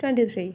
23।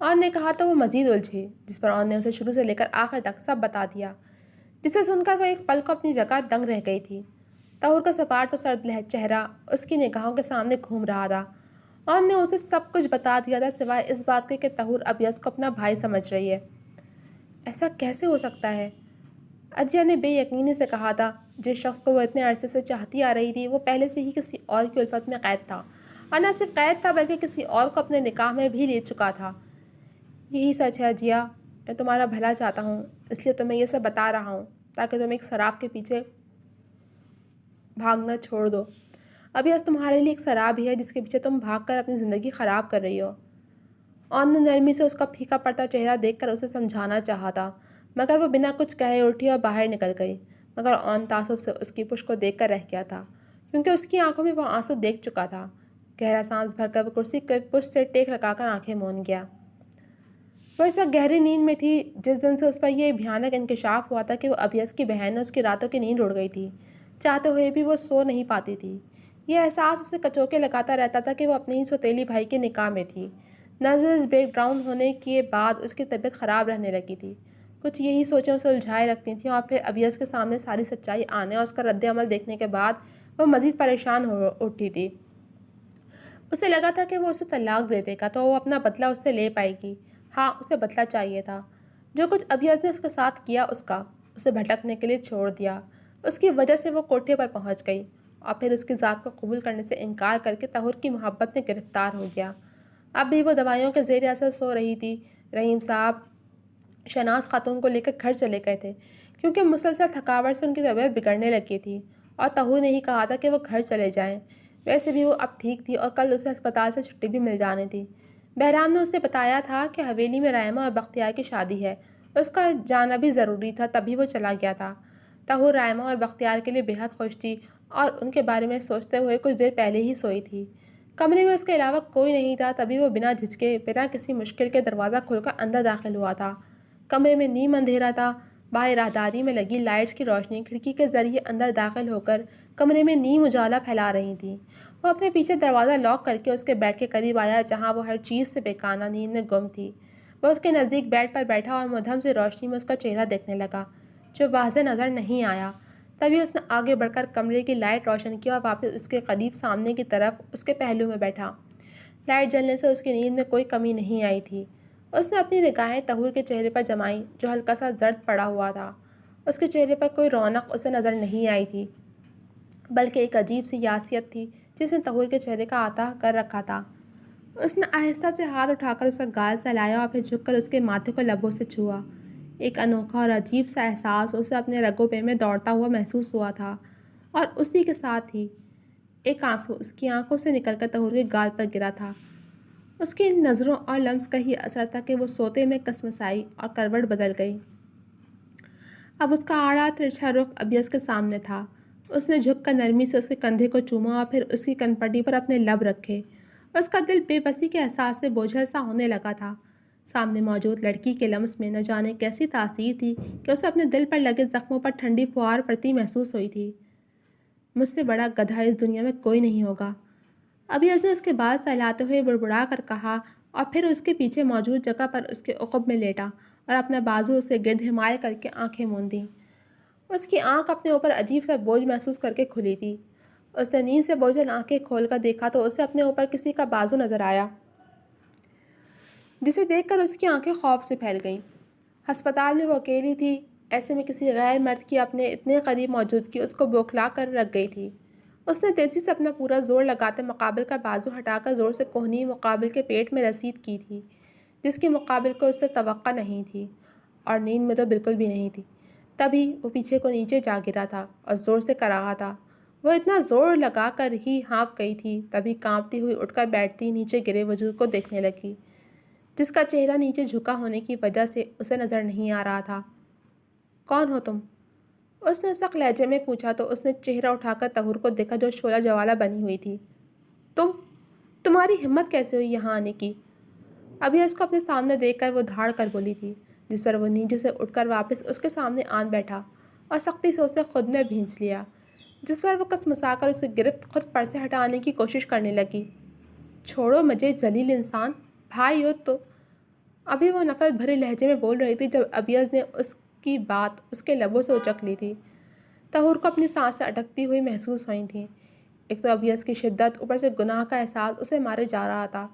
اون نے کہا تو وہ مزید الجھی، جس پر اون نے اسے شروع سے لے کر آخر تک سب بتا دیا، جسے سن کر وہ ایک پل کو اپنی جگہ دنگ رہ گئی تھی۔ طہور کا سپاٹ و سرد چہرہ اس کی نگاہوں کے سامنے گھوم رہا تھا۔ اون نے اسے سب کچھ بتا دیا تھا سوائے اس بات کے کہ طہور ابیض کو اپنا بھائی سمجھ رہی ہے۔ ایسا کیسے ہو سکتا ہے؟ عجیہ نے بے یقینی سے کہا تھا۔ جس شخص کو وہ اتنے عرصے سے چاہتی آ رہی تھی وہ پہلے سے ہی کسی اور کی الفت میں قید تھا، اور نہ صرف قید تھا بلکہ کسی اور کو اپنے نکاح میں بھی لے چکا تھا۔ یہی سچ ہے عجیہ، میں تمہارا بھلا چاہتا ہوں، اس لیے تمہیں یہ سب بتا رہا ہوں تاکہ تم ایک شراب کے پیچھے بھاگنا چھوڑ دو۔ ابیض تمہارے لیے ایک شراب ہی ہے جس کے پیچھے تم بھاگ کر اپنی زندگی خراب کر رہی ہو۔ اون نے نرمی سے اس کا پھیکا پڑتا چہرہ دیکھ کر اسے سمجھانا چاہا تھا، مگر وہ بنا کچھ کہے اٹھی اور باہر نکل گئی۔ مگر اون تعصب سے اس کی پشت کو دیکھ کر رہ گیا تھا، کیونکہ اس کی آنکھوں میں وہ آنسو دیکھ چکا تھا۔ گہرا سانس بھر کر وہ کرسی کے پشت سے ٹیک لگا کر آنکھیں موند گیا۔ وہ اس وقت گہری نیند میں تھی جس دن سے اس پر یہ بھیانک انکشاف ہوا تھا کہ وہ ابیض کی بہن نے اس کی راتوں کی نیند اڑ گئی تھی۔ چاہتے ہوئے بھی وہ سو نہیں پاتی تھی۔ یہ احساس اسے کچوکے لگاتا رہتا تھا کہ وہ اپنے ہی سوتیلی بھائی کے نکاح میں تھی۔ نروس بریک ڈاؤن ہونے کے بعد اس کی طبیعت خراب رہنے لگی تھی۔ کچھ یہی سوچیں اسے الجھائے رکھتی تھیں، اور پھر ابیض کے سامنے ساری سچائی آنے اور اس کا رد عمل دیکھنے کے بعد وہ مزید پریشان ہو اٹھی تھی۔ اسے لگا تھا کہ وہ اسے طلاق دے دے گا تو وہ اپنا بدلہ اس سے لے پائے گی۔ ہاں، اسے بدلہ چاہیے تھا۔ جو کچھ ابیض نے اس کے ساتھ کیا اسے بھٹکنے کے لیے چھوڑ دیا۔ اس کی وجہ سے وہ کوٹھے پر پہنچ گئی، اور پھر اس کی ذات کو قبول کرنے سے انکار کر کے طہور کی محبت میں گرفتار ہو گیا۔ اب بھی وہ دوائیوں کے زیر اثر سو رہی تھی۔ رحیم صاحب شناز خاتون کو لے کر گھر چلے گئے تھے، کیونکہ مسلسل تھکاوٹ سے ان کی طبیعت بگڑنے لگی تھی، اور طہور نے ہی کہا تھا کہ وہ گھر چلے جائیں۔ ویسے بھی وہ اب ٹھیک تھی اور کل اسے ہسپتال سے چھٹی بھی مل جانی تھی۔ بہرام نے اسے بتایا تھا کہ حویلی میں رائمہ اور بختیار کی شادی ہے، اس کا جانا بھی ضروری تھا، تبھی وہ چلا گیا تھا۔ طہور رائمہ اور بختیار کے لیے بےحد خوش تھی اور ان کے بارے میں سوچتے ہوئے کچھ دیر پہلے ہی سوئی تھی۔ کمرے میں اس کے علاوہ کوئی نہیں تھا، تبھی وہ بنا جھجکے بنا کسی مشکل کے دروازہ کھول کر اندر داخل ہوا تھا۔ کمرے میں نیم اندھیرا تھا۔ باہر راہداری میں لگی لائٹس کی روشنی کھڑکی کے ذریعے اندر داخل ہو کر کمرے میں نیم اجالا پھیلا رہی تھی۔ وہ اپنے پیچھے دروازہ لاک کر کے اس کے بیڈ کے قریب آیا جہاں وہ ہر چیز سے بیگانہ نیند میں گم تھی۔ وہ اس کے نزدیک بیڈ پر بیٹھا اور مدھم سے روشنی میں اس کا چہرہ دیکھنے لگا، جو واضح نظر نہیں آیا۔ تبھی اس نے آگے بڑھ کر کمرے کی لائٹ روشن کی اور واپس اس کے قریب سامنے کی طرف اس کے پہلو میں بیٹھا۔ لائٹ جلنے سے اس کی نیند میں کوئی کمی نہیں آئی تھی۔ اس نے اپنی نگاہیں طہور کے چہرے پر جمائیں جو ہلکا سا زرد پڑا ہوا تھا۔ اس کے چہرے پر کوئی رونق اسے نظر نہیں آئی تھی، بلکہ ایک عجیب سی یاسیت تھی جس نے طہور کے چہرے کا احاطہ کر رکھا تھا۔ اس نے آہستہ سے ہاتھ اٹھا کر اس کا گال سہلایا اور پھر جھک کر اس کے ماتھے کو لبوں سے چھوا۔ ایک انوکھا اور عجیب سا احساس اسے اپنے رگوں پے میں دوڑتا ہوا محسوس ہوا تھا، اور اسی کے ساتھ ہی ایک آنسو اس کی آنکھوں سے نکل کر طہور کے گال پر گرا تھا۔ اس کی نظروں اور لمس کا ہی اثر تھا کہ وہ سوتے میں کسمسائی اور کروٹ بدل گئی۔ اب اس کا آڑا ترچھا رخ ابیض کے سامنے تھا۔ اس نے جھک کر نرمی سے اس کے کندھے کو چوما اور پھر اس کی کنپٹی پر اپنے لب رکھے۔ اس کا دل بے بسی کے احساس سے بوجھل سا ہونے لگا تھا۔ سامنے موجود لڑکی کے لمس میں نہ جانے کیسی تاثیر تھی کہ اسے اپنے دل پر لگے زخموں پر ٹھنڈی پھوار پڑتی محسوس ہوئی تھی۔ مجھ سے بڑا گدھا اس دنیا میں کوئی نہیں ہوگا، ابیض نے اس کے بال سہلاتے ہوئے بڑبڑا کر کہا، اور پھر اس کے پیچھے موجود جگہ پر اس کے عقب میں لیٹا اور اپنا بازو اس کے گرد حمایل کر کے آنکھیں موندیں۔ اس کی آنکھ اپنے اوپر عجیب سا بوجھ محسوس کر کے کھلی تھی۔ اس نے نیند سے بوجھل آنکھیں کھول کر دیکھا تو اسے اپنے اوپر کسی کا بازو نظر آیا، جسے دیکھ کر اس کی آنکھیں خوف سے پھیل گئیں۔ ہسپتال میں وہ اکیلی تھی، ایسے میں کسی غیر مرد کی اپنے اتنے قریب موجودگی اس کو بوکھلا کر رکھ گئی تھی۔ اس نے تیزی سے اپنا پورا زور لگاتے مقابل کا بازو ہٹا کر زور سے کوہنی مقابل کے پیٹ میں رسید کی تھی، جس کی مقابل کو اس سے توقع نہیں تھی، اور نیند میں تو بالکل بھی نہیں تھی۔ تبھی وہ پیچھے کو نیچے جا گرا تھا اور زور سے کر رہا تھا۔ وہ اتنا زور لگا کر ہی ہانپ گئی تھی، تبھی کانپتی ہوئی اٹھ کر بیٹھتی نیچے گرے وجود کو دیکھنے لگی، جس کا چہرہ نیچے جھکا ہونے کی وجہ سے اسے نظر نہیں آ رہا تھا۔ کون ہو تم؟ اس نے سخت لہجے میں پوچھا تو اس نے چہرہ اٹھا کر طہور کو دیکھا جو شعلہ جوالہ بنی ہوئی تھی۔ تمہاری ہمت کیسے ہوئی یہاں آنے کی؟ ابھی اس کو اپنے سامنے دیکھ کر وہ دھاڑ کر بولی تھی، جس پر وہ نیچے سے اٹھ کر واپس اس کے سامنے آن بیٹھا اور سختی سے اسے خود میں بھینچ لیا، جس پر وہ کسمسا کر اسے گرفت خود پر سے ہٹانے کی کوشش کرنے لگی۔ چھوڑو مجھے ذلیل انسان، بھائی ہو تو ابھی وہ نفرت بھرے لہجے میں بول رہی تھی جب ابیز نے اس کی بات اس کے لبوں سے اچک لی تھی۔ طہور کو اپنی سانسیں اٹکتی ہوئی محسوس ہوئی تھیں۔ ایک تو ابیز کی شدت، اوپر سے گناہ کا احساس اسے مارے جا رہا تھا۔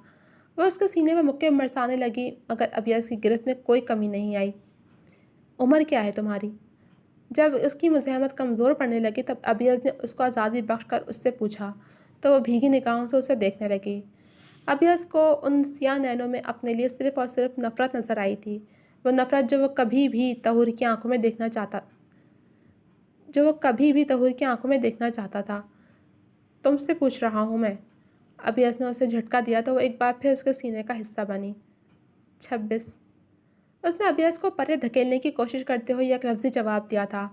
وہ اس کے سینے میں مکے برسانے لگی، مگر ابیز کی گرفت میں کوئی کمی نہیں آئی۔ عمر کیا ہے تمہاری؟ جب اس کی مزاحمت کمزور پڑنے لگی تب ابیز نے اس کو آزادی بخش کر اس سے پوچھا تو وہ بھیگی نگاہوں سے اسے دیکھنے لگی۔ ابیز کو ان سیاہ نینوں میں اپنے لیے صرف اور صرف نفرت نظر آئی تھی، وہ نفرت جو وہ کبھی بھی طہور کی آنکھوں میں دیکھنا چاہتا تھا۔ تم سے پوچھ رہا ہوں میں۔ ابیز نے اسے جھٹکا دیا تو وہ ایک بار پھر اس کے سینے کا حصہ بنی۔ 26۔ اس نے ابیز کو پرے دھکیلنے کی کوشش کرتے ہوئے ایک لفظی جواب دیا تھا۔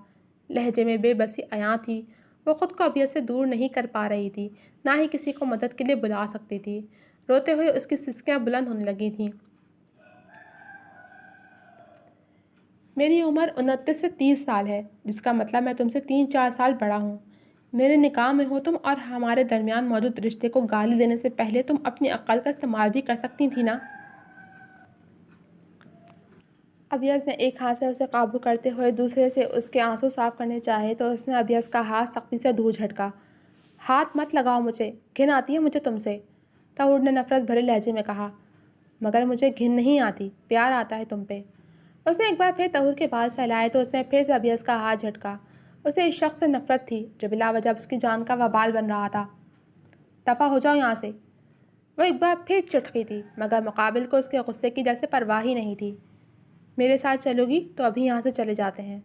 لہجے میں بے بسی عیاں تھی۔ وہ خود کو ابیز سے دور نہیں کر پا رہی تھی، نہ ہی کسی کو مدد کے لیے بلا سکتی تھی۔ روتے ہوئے اس کی سسکیاں بلند ہونے لگی تھیں۔ میری عمر 29 سے 30 سال ہے، جس کا مطلب میں تم سے 3-4 سال بڑا ہوں۔ میرے نکاح میں ہو تم اور ہمارے درمیان موجود رشتے کو گالی دینے سے پہلے تم اپنی عقل کا استعمال بھی کر سکتی تھی نا۔ ابیز نے ایک ہاتھ سے اسے قابو کرتے ہوئے دوسرے سے اس کے آنسو صاف کرنے چاہے تو اس نے ابیز کا ہاتھ سختی سے دور جھٹکا۔ ہاتھ مت لگاؤ مجھے، گھن آتی ہے مجھے تم سے، طہور نے نفرت بھرے لہجے میں کہا۔ مگر مجھے گھن نہیں آتی، پیار آتا ہے تم پہ۔ اس نے ایک بار پھر طہور کے بال سہلائے تو اس نے پھر سے ابیز کا ہاتھ جھٹکا۔ اسے اس شخص سے نفرت تھی جو بلا وجہ اس کی جان کا وبال بن رہا تھا۔ دفع ہو جاؤ یہاں سے۔ وہ ایک بار پھر چٹکی تھی، مگر مقابل کو اس کے غصے کی جیسے پرواہ ہی نہیں تھی۔ میرے ساتھ چلو گی تو ابھی یہاں سے چلے جاتے ہیں۔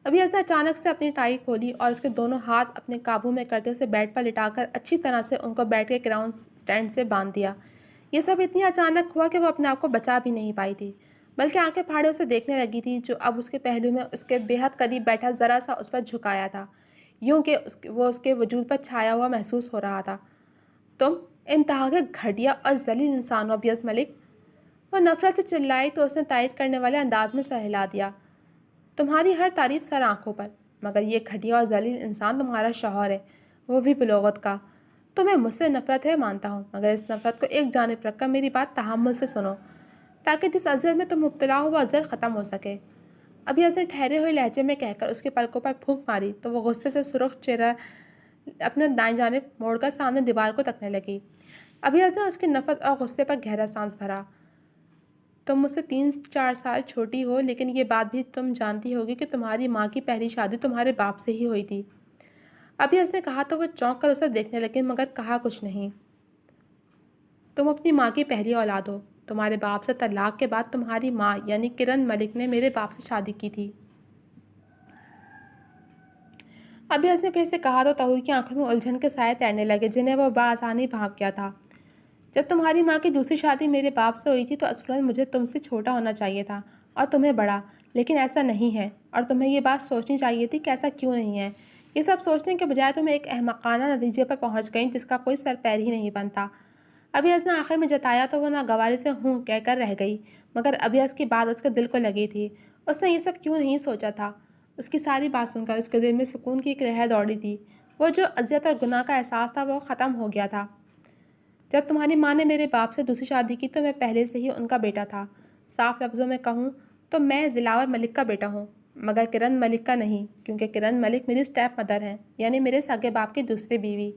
ابیز نے اچانک سے اپنی ٹائی کھولی اور اس کے دونوں ہاتھ اپنے قابو میں کرتے اسے بیڈ پر لٹا کر اچھی طرح سے ان کو بیڈ کے کراؤن سٹینڈ سے باندھ دیا۔ یہ سب اتنی اچانک ہوا کہ وہ اپنے آپ کو بچا بھی نہیں پائی تھی، بلکہ آنکھیں پھاڑے اسے دیکھنے لگی تھی جو اب اس کے پہلو میں اس کے بے حد قریب بیٹھا ذرا سا اس پر جھکایا تھا، یوں کہ وہ اس کے وجود پر چھایا ہوا محسوس ہو رہا تھا۔ تم انتہا کے گھٹیا اور ذلیل انسان ہو ابیز ملک۔ وہ نفرت سے چلائی تو اس نے تائید کرنے والے انداز میں سر ہلا دیا۔ تمہاری ہر تعریف سر آنکھوں پر، مگر یہ گھٹیا اور ذلیل انسان تمہارا شوہر ہے، وہ بھی بلوغت کا۔ تمہیں مجھ سے نفرت ہے مانتا ہوں، مگر اس نفرت کو ایک جانب رکھ کر میری بات تحمل سے سنو تاکہ جس اذیت میں تم مبتلا ہو وہ اذیت ختم ہو سکے۔ ابیز نے ٹھہرے ہوئے لہجے میں کہہ کر اس کے پلکوں پر پھونک ماری تو وہ غصے سے سرخ چہرہ اپنے دائیں جانب موڑ کر سامنے دیوار کو تکنے لگی۔ ابیز نے اس کی نفرت اور غصے پر گہرا سانس بھرا۔ تم مجھ سے 3-4 سال چھوٹی ہو، لیکن یہ بات بھی تم جانتی ہوگی کہ تمہاری ماں کی پہلی شادی تمہارے باپ سے ہی ہوئی تھی۔ ابیز نے کہا تو وہ چونک کر اسے دیکھنے لگی، مگر کہا کچھ نہیں۔ تم اپنی ماں کی پہلی اولاد ہو۔ تمہارے باپ سے طلاق کے بعد تمہاری ماں یعنی کرن ملک نے میرے باپ سے شادی کی تھی۔ ابیز نے پھر سے کہا تو طہور کی آنکھوں میں الجھن کے سائے تیرنے لگے جنہیں وہ بآسانی بھانپ گیا تھا۔ جب تمہاری ماں کی دوسری شادی میرے باپ سے ہوئی تھی تو اصلاً مجھے تم سے چھوٹا ہونا چاہیے تھا اور تمہیں بڑا، لیکن ایسا نہیں ہے، اور تمہیں یہ بات سوچنی چاہیے تھی کہ ایسا کیوں نہیں ہے۔ یہ سب سوچنے کے بجائے تم ایک احمقانہ نتیجے پر پہنچ گئیں جس کا کوئی سر پیر ہی نہیں بنتا۔ ابیز نے آخر میں جتایا تو وہ ناگواری سے ہوں کہہ کر رہ گئی، مگر ابیز کی بات اس کے دل کو لگی تھی۔ اس نے یہ سب کیوں نہیں سوچا تھا؟ اس کی ساری بات سن کر اس کے دل میں سکون کی ایک لہر دوڑی تھی۔ وہ جو اذیت اور گناہ کا احساس تھا وہ ختم ہو گیا تھا۔ جب تمہاری ماں نے میرے باپ سے دوسری شادی کی تو میں پہلے سے ہی ان کا بیٹا تھا۔ صاف لفظوں میں کہوں تو میں دلاور ملک کا بیٹا ہوں، مگر کرن ملک کا نہیں، کیونکہ کرن ملک میری اسٹیپ مدر ہیں، یعنی میرے سگے باپ کی دوسری بیوی۔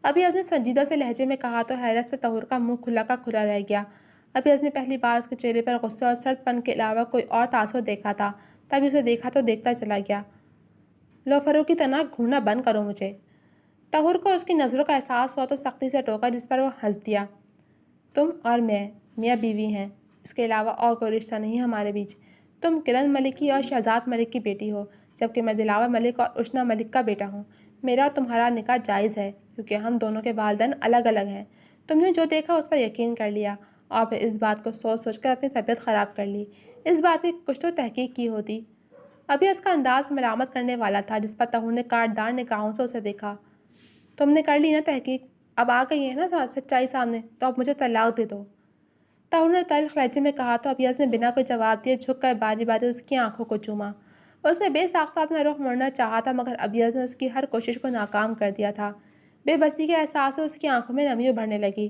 ابیز نے سنجیدہ سے لہجے میں کہا تو حیرت سے طہور کا منہ کھلا کا کھلا رہ گیا۔ ابیز نے پہلی بار اس کے چہرے پر غصے اور سرد پن کے علاوہ کوئی اور تاثر دیکھا تھا، تبھی اسے دیکھا تو دیکھتا چلا گیا۔ لوفروں کی طرح گھورنا بند کرو مجھے۔ طہور کو اس کی نظروں کا احساس ہوا تو سختی سے ٹوکا، جس پر وہ ہنس دیا۔ تم اور میں میاں بیوی ہیں، اس کے علاوہ اور کوئی رشتہ نہیں ہمارے بیچ۔ تم کرن ملک کی اور شہزاد ملک کی بیٹی ہو، جبکہ میں دلاور ملک اور اشنا ملک کا بیٹا ہوں۔ میرا اور تمہارا نکاح جائز ہے کیونکہ ہم دونوں کے والدین الگ الگ ہیں۔ تم نے جو دیکھا اس پر یقین کر لیا اور پھر اس بات کو سوچ سوچ کر اپنی طبیعت خراب کر لی۔ اس بات کی کچھ تو تحقیق کی ہوتی۔ ابھی اس کا انداز ملامت کرنے والا تھا، جس پر طہور نے کاٹدار نگاہوں سے اسے دیکھا۔ تم نے کر لی نا تحقیق، اب آ گئی ہے نا سچائی سامنے، تو اب مجھے طلاق دے دو۔ طہور نے تلخ لہجے میں کہا تو ابیز نے بنا کوئی جواب دیے جھک کر باری باری اس کی آنکھوں کو چوما۔ اس نے بے ساختہ اپنا رخ موڑنا چاہا تھا، مگر ابیز نے اس کی ہر کوشش کو ناکام کر دیا تھا۔ بے بسی کے احساس سے اس کی آنکھوں میں نمی ابھرنے لگی۔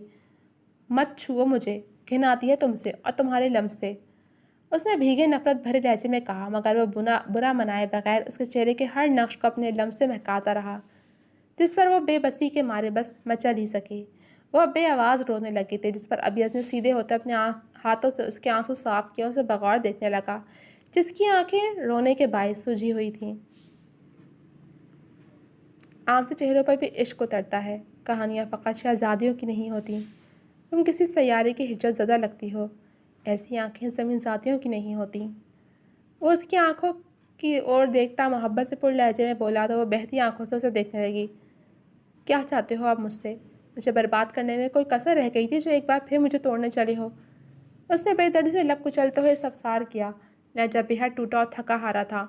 مت چھوؤ مجھے، گھن آتی ہے تم سے اور تمہارے لمس سے، اس نے بھیگے نفرت بھرے لہجے میں کہا، مگر وہ برا منائے بغیر اس کے چہرے کے ہر نقش کو اپنے لمس سے مہکاتا رہا، جس پر وہ بے بسی کے مارے بس مچل ہی سکے۔ وہ بے آواز رونے لگے تھے، جس پر ابیض نے سیدھے ہوتے اپنے ہاتھوں سے اس کے آنسو صاف کیا، اسے بغور دیکھنے لگا، جس کی آنکھیں رونے کے باعث سجھی ہوئی تھیں۔ عام سے چہروں پر بھی عشق اترتا ہے، کہانیاں فقط شہزادیوں کی نہیں ہوتی، تم کسی سیارے کی ہجرت زدہ لگتی ہو، ایسی آنکھیں زمین ذاتیوں کی نہیں ہوتی۔ وہ اس کی آنکھوں کی اور دیکھتا محبت سے پر لہجے میں بولا تو وہ بہتی آنکھوں سے اسے دیکھنے لگی۔ کیا چاہتے ہو آپ مجھ سے؟ مجھے برباد کرنے میں کوئی کسر رہ گئی تھی جو ایک بار پھر مجھے توڑنے چلے ہو؟ اس نے بے دردی سے لب کچلتے ہوئے استفسار کیا، لہجہ بےحد ٹوٹا اور تھکا ہارا تھا۔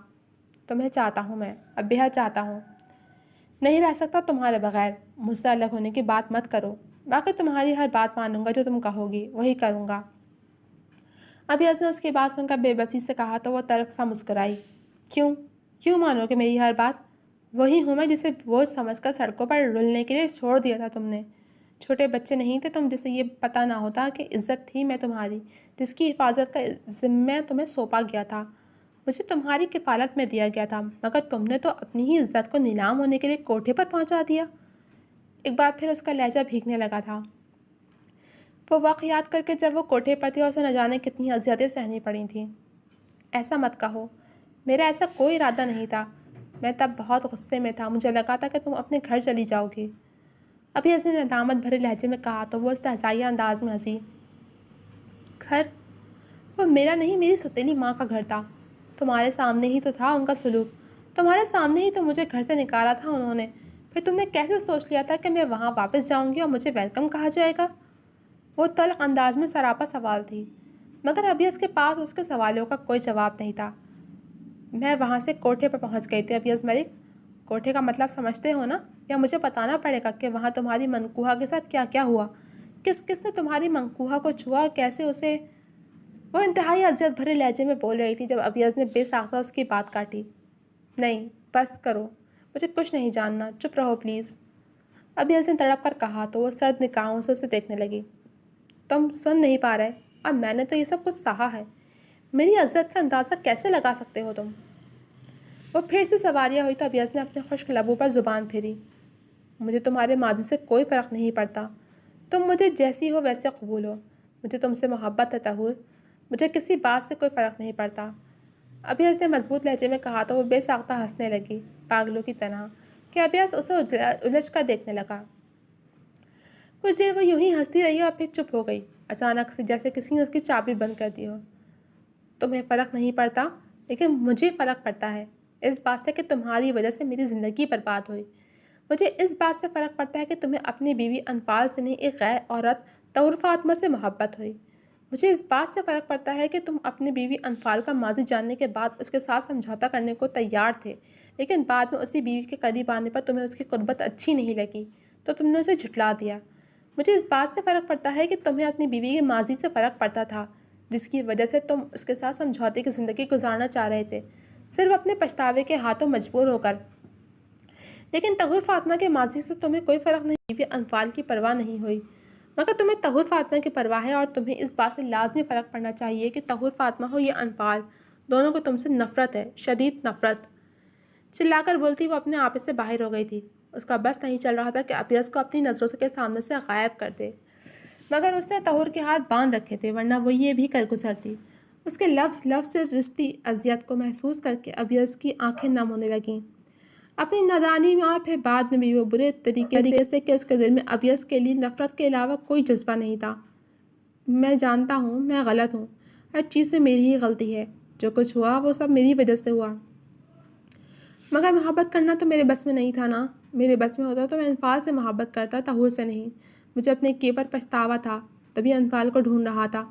تمہیں چاہتا ہوں میں، اب بےحد چاہتا ہوں، نہیں رہ سکتا تمہارے بغیر، مجھ سے الگ ہونے کی بات مت کرو، باقی تمہاری ہر بات مانوں گا، جو تم کہو گی وہی کروں گا۔ ابیض نے اس کی بات سن کر بے بسی سے کہا تو وہ تلخ سا مسکرائی۔ کیوں مانو گے میری ہر بات؟ وہی ہوں میں جسے بوجھ سمجھ کر سڑکوں پر رلنے کے لیے چھوڑ دیا تھا تم نے۔ چھوٹے بچے نہیں تھے تم جسے یہ پتہ نہ ہوتا کہ عزت تھی میں تمہاری، جس کی حفاظت کا ذمہ تمہیں سونپا گیا تھا، مجھے تمہاری کفالت میں دیا گیا تھا، مگر تم نے تو اپنی ہی عزت کو نیلام ہونے کے لیے کوٹھے پر پہنچا دیا۔ ایک بار پھر اس کا لہجہ بھیگنے لگا تھا، وہ وقت یاد کر کے جب وہ کوٹھے پر تھی اور اسے نہ جانے کتنی اذیتیں سہنی پڑی تھیں۔ ایسا مت کہو، میرا ایسا کوئی ارادہ نہیں تھا، میں تب بہت غصے میں تھا، مجھے لگا تھا کہ تم اپنے گھر چلی جاؤ گی۔ ابھی اس نے ندامت بھرے لہجے میں کہا تو وہ استہزائیہ انداز میں ہنسی۔ گھر؟ وہ میرا نہیں، میری ستیلی ماں کا گھر تھا، تمہارے سامنے ہی تو تھا ان کا سلوک، تمہارے سامنے ہی تو مجھے گھر سے نکالا تھا انہوں نے، پھر تم نے کیسے سوچ لیا تھا کہ میں وہاں واپس جاؤں گی اور مجھے ویلکم کہا جائے گا؟ وہ تلخ انداز میں سراپا سوال تھی، مگر ابھی اس کے پاس اس کے سوالوں کا کوئی جواب نہیں تھا۔ میں وہاں سے کوٹھے پر پہنچ گئی تھی ابیض ملک، کوٹھے کا مطلب سمجھتے ہو نا؟ یا مجھے بتانا پڑے گا کہ وہاں تمہاری منقوہہ کے ساتھ کیا کیا ہوا، کس کس نے تمہاری منقوہہ کو چھوا اور کیسے اسے؟ وہ انتہائی اذیت بھرے لہجے میں بول رہی تھی جب ابیض نے بے ساختہ اس کی بات کاٹی۔ نہیں، بس کرو، مجھے کچھ نہیں جاننا، چپ رہو پلیز، ابیض نے تڑپ کر کہا تو وہ سرد نگاہوں سے اسے دیکھنے لگی۔ تم سن نہیں پا رہے، اور میں نے تو یہ سب کچھ سہا ہے، میری عزت کا اندازہ کیسے لگا سکتے ہو تم؟ وہ پھر سے سوالیہ ہوئی تو ابیض نے اپنے خشک لبوں پر زبان پھیری۔ مجھے تمہارے ماضی سے کوئی فرق نہیں پڑتا، تم مجھے جیسی ہو ویسے قبول ہو، مجھے تم سے محبت ہے طہور، مجھے کسی بات سے کوئی فرق نہیں پڑتا، ابیض نے مضبوط لہجے میں کہا تو وہ بے ساختہ ہنسنے لگی، پاگلوں کی طرح، کہ ابیض اسے الجھ کر دیکھنے لگا۔ کچھ دیر وہ یوں ہی ہنستی رہی اور پھر چپ ہو گئی، اچانک سے جیسے کسی نے اس کی چابی بند کر دی ہو۔ تمہیں فرق نہیں پڑتا، لیکن مجھے فرق پڑتا ہے، اس بات سے کہ تمہاری وجہ سے میری زندگی برباد ہوئی۔ مجھے اس بات سے فرق پڑتا ہے کہ تمہیں اپنی بیوی انفال سے نہیں، ایک غیر عورت طہور فاطمہ سے محبت ہوئی۔ مجھے اس بات سے فرق پڑتا ہے کہ تم اپنی بیوی انفال کا ماضی جاننے کے بعد اس کے ساتھ سمجھوتا کرنے کو تیار تھے، لیکن بعد میں اسی بیوی کے قریب آنے پر تمہیں اس کی قربت اچھی نہیں لگی تو تم نے اسے جھٹلا دیا۔ مجھے اس بات سے فرق پڑتا ہے کہ تمہیں اپنی بیوی کے ماضی سے فرق پڑتا تھا، جس کی وجہ سے تم اس کے ساتھ سمجھوتے کی زندگی گزارنا چاہ رہے تھے، صرف اپنے پچھتاوے کے ہاتھوں مجبور ہو کر۔ لیکن طہور فاطمہ کے ماضی سے تمہیں کوئی فرق نہیں، بیوی انفال کی پرواہ نہیں ہوئی، مگر تمہیں طہور فاطمہ کی پرواہ ہے، اور تمہیں اس بات سے لازمی فرق پڑنا چاہیے کہ طہور فاطمہ ہو یا انفال، دونوں کو تم سے نفرت ہے، شدید نفرت۔ چلا کر بولتی وہ اپنے آپے سے باہر ہو گئی تھی، اس کا بس نہیں چل رہا تھا کہ ابیض کو اپنی نظروں کے سامنے سے غائب کر دے، مگر اس نے طہور کے ہاتھ باندھ رکھے تھے، ورنہ وہ یہ بھی کر گزرتی۔ اس کے لفظ سے رستی اذیت کو محسوس کر کے ابیض کی آنکھیں نم ہونے لگیں، اپنی نادانی میں، اور پھر بعد میں بھی وہ برے طریقے سے کہ اس کے دل میں ابیض کے لیے نفرت کے علاوہ کوئی جذبہ نہیں تھا۔ میں جانتا ہوں میں غلط ہوں، ہر چیز سے میری ہی غلطی ہے، جو کچھ ہوا وہ سب میری وجہ سے ہوا، مگر محبت کرنا تو میرے بس میں نہیں تھا نا، میرے بس میں ہوتا تو میں انفال سے محبت کرتا، طہور سے نہیں۔ مجھے اپنے کیے پر پچھتاوا تھا، تبھی انفال کو ڈھونڈ رہا تھا،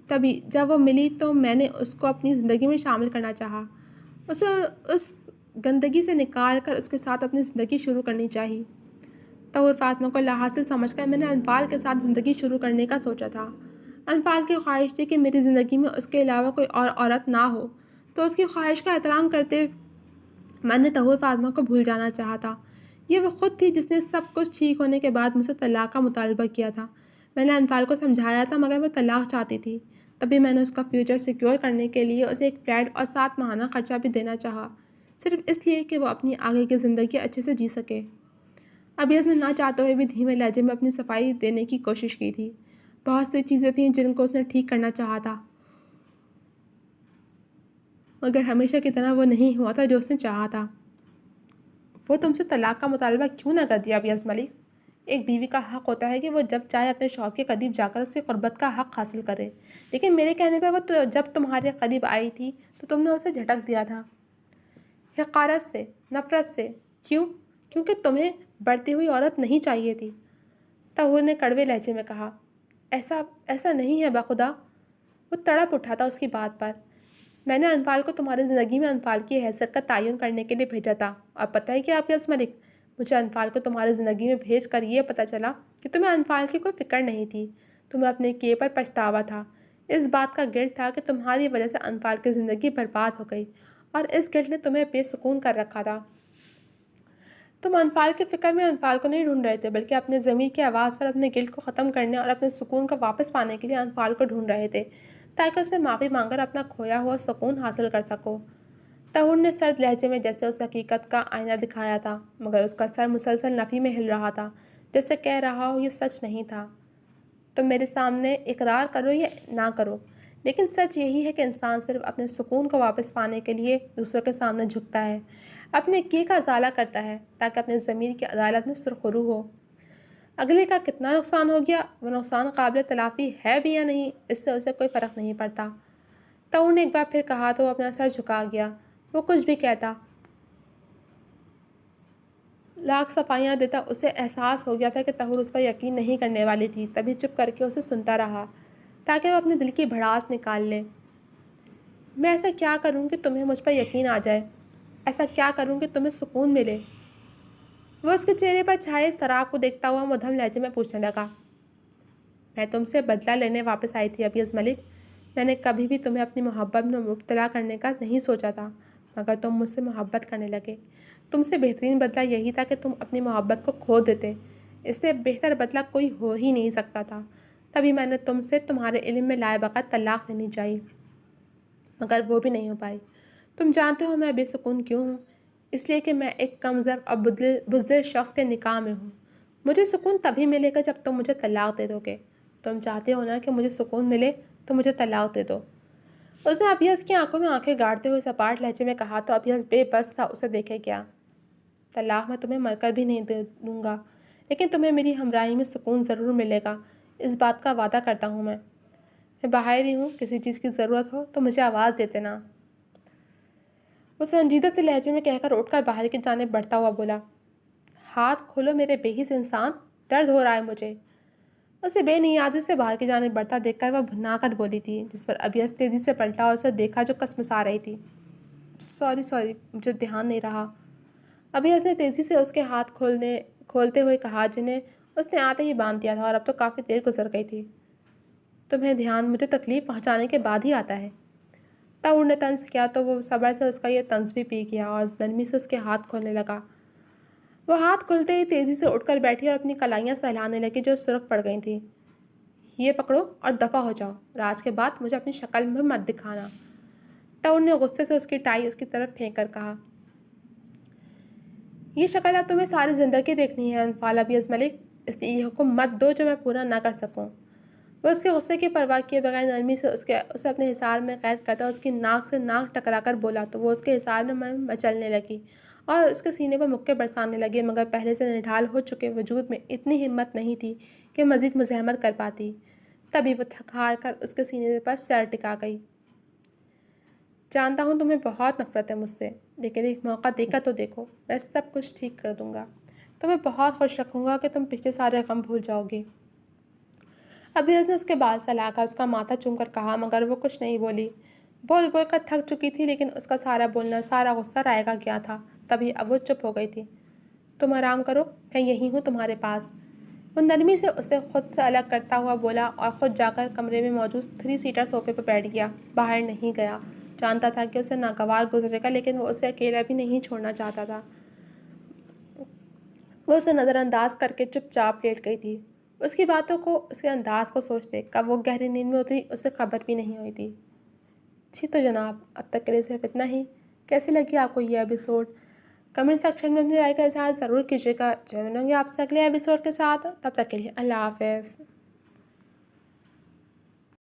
تبھی جب وہ ملی تو میں نے اس کو اپنی زندگی میں شامل کرنا چاہا، اسے اس گندگی سے نکال کر اس کے ساتھ اپنی زندگی شروع کرنی چاہی۔ طہور فاطمہ کو لاحاصل سمجھ کر میں نے انفال کے ساتھ زندگی شروع کرنے کا سوچا تھا۔ انفال کی خواہش تھی کہ میری زندگی میں اس کے علاوہ کوئی اور عورت نہ ہو، تو اس کی خواہش کا احترام کرتے میں نے طہور فاطمہ کو بھول جانا چاہا تھا۔ یہ وہ خود تھی جس نے سب کچھ ٹھیک ہونے کے بعد مجھ سے طلاق کا مطالبہ کیا تھا۔ میں نے انفال کو سمجھایا تھا مگر وہ طلاق چاہتی تھی۔ تبھی میں نے اس کا فیوچر سیکیور کرنے کے لیے اسے ایک فلیٹ اور 7 ماہانہ خرچہ بھی دینا چاہا، صرف اس لیے کہ وہ اپنی آگے کی زندگی اچھے سے جی سکے۔ ابھی اس نے نہ چاہتے ہوئے بھی دھیمے لہجے میں اپنی صفائی دینے کی کوشش کی تھی۔ بہت سی چیزیں تھیں جن کو اس نے ٹھیک کرنا چاہا تھا، مگر ہمیشہ کی طرح وہ نہیں ہوا تھا جو اس نے چاہا تھا۔ وہ تم سے طلاق کا مطالبہ کیوں نہ کر دیا ابیاز ملک؟ ایک بیوی کا حق ہوتا ہے کہ وہ جب چاہے اپنے شوہر کے قریب جا کر اس کی قربت کا حق حاصل کرے، لیکن میرے کہنے پر وہ جب تمہارے قریب آئی تھی تو تم نے اسے جھٹک دیا تھا، حقارت سے، نفرت سے۔ کیوں؟ کیونکہ تمہیں بڑھتی ہوئی عورت نہیں چاہیے تھی، طاہور نے کڑوے لہجے میں کہا۔ ایسا نہیں ہے بخدا۔ وہ تڑپ اٹھا تھا اس کی بات پر۔ میں نے انفال کو تمہاری زندگی میں انفال کی حیثیت کا تعین کرنے کے لیے بھیجا تھا، اور پتہ ہے کیا ابیاز ملک، مجھے انفال کو تمہاری زندگی میں بھیج کر یہ پتہ چلا کہ تمہیں انفال کی کوئی فکر نہیں تھی، تمہیں اپنے کیے پر پچھتاوا تھا، اس بات کا گلٹ تھا کہ تمہاری وجہ سے انفال کی زندگی برباد ہو گئی، اور اس گلٹ نے تمہیں بے سکون کر رکھا تھا۔ تم انفال کی فکر میں انفال کو نہیں ڈھونڈ رہے تھے، بلکہ اپنے ضمیر کی آواز پر اپنے گلٹ کو ختم کرنے اور اپنے سکون کو واپس پانے کے لیے انفال کو ڈھونڈ رہے تھے، تاکہ اسے معافی مانگ کر اپنا کھویا ہوا سکون حاصل کر سکو۔ طاہور نے سرد لہجے میں جیسے اس حقیقت کا آئینہ دکھایا تھا، مگر اس کا سر مسلسل نفی میں ہل رہا تھا، جیسے کہہ رہا ہو یہ سچ نہیں تھا۔ تم میرے سامنے اقرار کرو یا نہ کرو، لیکن سچ یہی ہے کہ انسان صرف اپنے سکون کو واپس پانے کے لیے دوسروں کے سامنے جھکتا ہے، اپنے کیے کا ازالہ کرتا ہے، تاکہ اپنے ضمیر کی عدالت میں سرخرو ہو۔ اگلے کا کتنا نقصان ہو گیا، وہ نقصان قابل تلافی ہے بھی یا نہیں، اس سے اسے کوئی فرق نہیں پڑتا۔ طاہور نے ایک بار پھر کہا تو وہ اپنا سر جھکا گیا۔ وہ کچھ بھی کہتا، لاکھ صفائیاں دیتا، اسے احساس ہو گیا تھا کہ طاہور اس پر یقین نہیں کرنے والی تھی، تبھی چپ کر کے اسے سنتا رہا تاکہ وہ اپنے دل کی بھڑاس نکال لے۔ میں ایسا کیا کروں کہ تمہیں مجھ پر یقین آ جائے؟ ایسا کیا کروں کہ تمہیں سکون ملے؟ وہ اس کے چہرے پر چھائے اضطراب کو دیکھتا ہوا مدھم لہجے میں پوچھنے لگا۔ میں تم سے بدلہ لینے واپس آئی تھی ابیاز ملک۔ میں نے کبھی بھی تمہیں اپنی محبت میں مبتلا کرنے کا نہیں سوچا تھا، مگر تم مجھ سے محبت کرنے لگے۔ تم سے بہترین بدلہ یہی تھا کہ تم اپنی محبت کو کھو دیتے، اس سے بہتر بدلہ کوئی ہو ہی نہیں سکتا تھا۔ تبھی میں نے تم سے تمہارے علم میں لائے بغیر طلاق لینی چاہیے، مگر وہ بھی نہیں ہو پائی۔ تم جانتے ہو میں بے سکون کیوں ہوں؟ اس لیے کہ میں ایک کمزور اور بزدل شخص کے نکاح میں ہوں۔ مجھے سکون تبھی ملے گا جب تم مجھے طلاق دے دو گے۔ تم چاہتے ہو نا کہ مجھے سکون ملے تو مجھے طلاق دے دو۔ اس نے ابیاز کی آنکھوں میں آنکھیں گاڑتے ہوئے سپاٹ لہجے میں کہا تو ابیاز بے بس سا اسے دیکھے گیا۔ طلاق میں تمہیں مر کر بھی نہیں دے دوں گا، لیکن تمہیں میری ہمراہی میں سکون ضرور ملے گا، اس بات کا وعدہ کرتا ہوں میں۔ میں باہر ہی ہوں، کسی چیز کی ضرورت ہو تو مجھے آواز دیتے نا۔ وہ سنجیدہ سے لہجے میں کہہ کر اٹھ کر باہر کی جانب بڑھتا ہوا بولا، ہاتھ کھولو میرے بے حس انسان، درد ہو رہا ہے مجھے۔ اسے بے نیازی سے باہر کی جانب بڑھتا دیکھ کر وہ بھنا کر بولی تھی، جس پر ابیاز تیزی سے پلٹا اور اسے دیکھا جو کسمسا رہی تھی۔ سوری، مجھے دھیان نہیں رہا۔ ابیاز نے تیزی سے اس کے ہاتھ کھولتے ہوئے کہا جنہیں اس نے آتے ہی باندھ دیا تھا، اور اب تو کافی دیر گزر گئی تھی۔ تمہیں دھیان مجھے تکلیف پہنچانے کے بعد ہی آتا ہے۔ طاہور نے طنز کیا تو وہ صبر سے اس کا یہ طنز بھی پی گیا اور نرمی سے اس کے ہاتھ کھولنے لگا۔ وہ ہاتھ کھلتے ہی تیزی سے اٹھ کر بیٹھی اور اپنی کلائیاں سہلانے لگی جو سرخ پڑ گئی تھیں۔ یہ پکڑو اور دفع ہو جاؤ، اور آج کے بعد مجھے اپنی شکل میں مت دکھانا۔ طاہور نے غصے سے اس کی ٹائی اس کی طرف پھینک کر کہا، یہ شکل اب تمہیں ساری زندگی دیکھنی ہے انفال ابیاز ملک، اس لیے یہ حکم مت دو جو میں پورا نہ کر سکوں۔ وہ اس کے غصے کی پرواہ کیے بغیر نرمی سے اسے اپنے حصار میں قید کرتا اس کی ناک سے ناک ٹکرا کر بولا تو وہ اس کے حصار میں مچلنے لگی اور اس کے سینے پر مکے برسانے لگے، مگر پہلے سے نڈھال ہو چکے وجود میں اتنی ہمت نہیں تھی کہ مزید مزاحمت کر پاتی۔ تبھی وہ تھک ہار کر اس کے سینے پر سر ٹکا گئی۔ جانتا ہوں تمہیں بہت نفرت ہے مجھ سے، لیکن ایک موقع دے کر تو دیکھو، میں سب کچھ ٹھیک کر دوں گا، تمہیں بہت خوش رکھوں گا کہ تم پچھلے سارے غم بھول جاؤ گی۔ ابیاز نے اس کے بال سلا کر اس کا ماتھا چوم کر کہا، مگر وہ کچھ نہیں بولی۔ بول بول کر تھک چکی تھی، لیکن اس کا سارا بولنا، سارا غصہ رائگاں گیا تھا، تبھی اب وہ چپ ہو گئی تھی۔ تم آرام کرو، میں یہی ہوں تمہارے پاس۔ وہ نرمی سے اسے خود سے الگ کرتا ہوا بولا اور خود جا کر کمرے میں موجود 3 سیٹر صوفے پر بیٹھ گیا، باہر نہیں گیا۔ جانتا تھا کہ اسے ناگوار گزرے گا، لیکن وہ اسے اکیلا بھی نہیں چھوڑنا چاہتا تھا۔ وہ اسے نظر انداز کر کے چپ چاپ لیٹ گئی تھی۔ اس کی باتوں کو، اس کے انداز کو سوچتے کب وہ گہری نیند میں ہوتی اسے خبر بھی نہیں ہوئی تھی۔ تو جناب، اب تک کے لیے صرف اتنا ہی۔ کیسی لگی آپ کو یہ ایپیسوڈ؟ کمنٹ سیکشن میں اپنی رائے کا اظہار ضرور کیجیے گا۔ جو ملوں گے آپ سے اگلے ایپیسوڈ کے ساتھ، تب تک کے لیے اللہ حافظ۔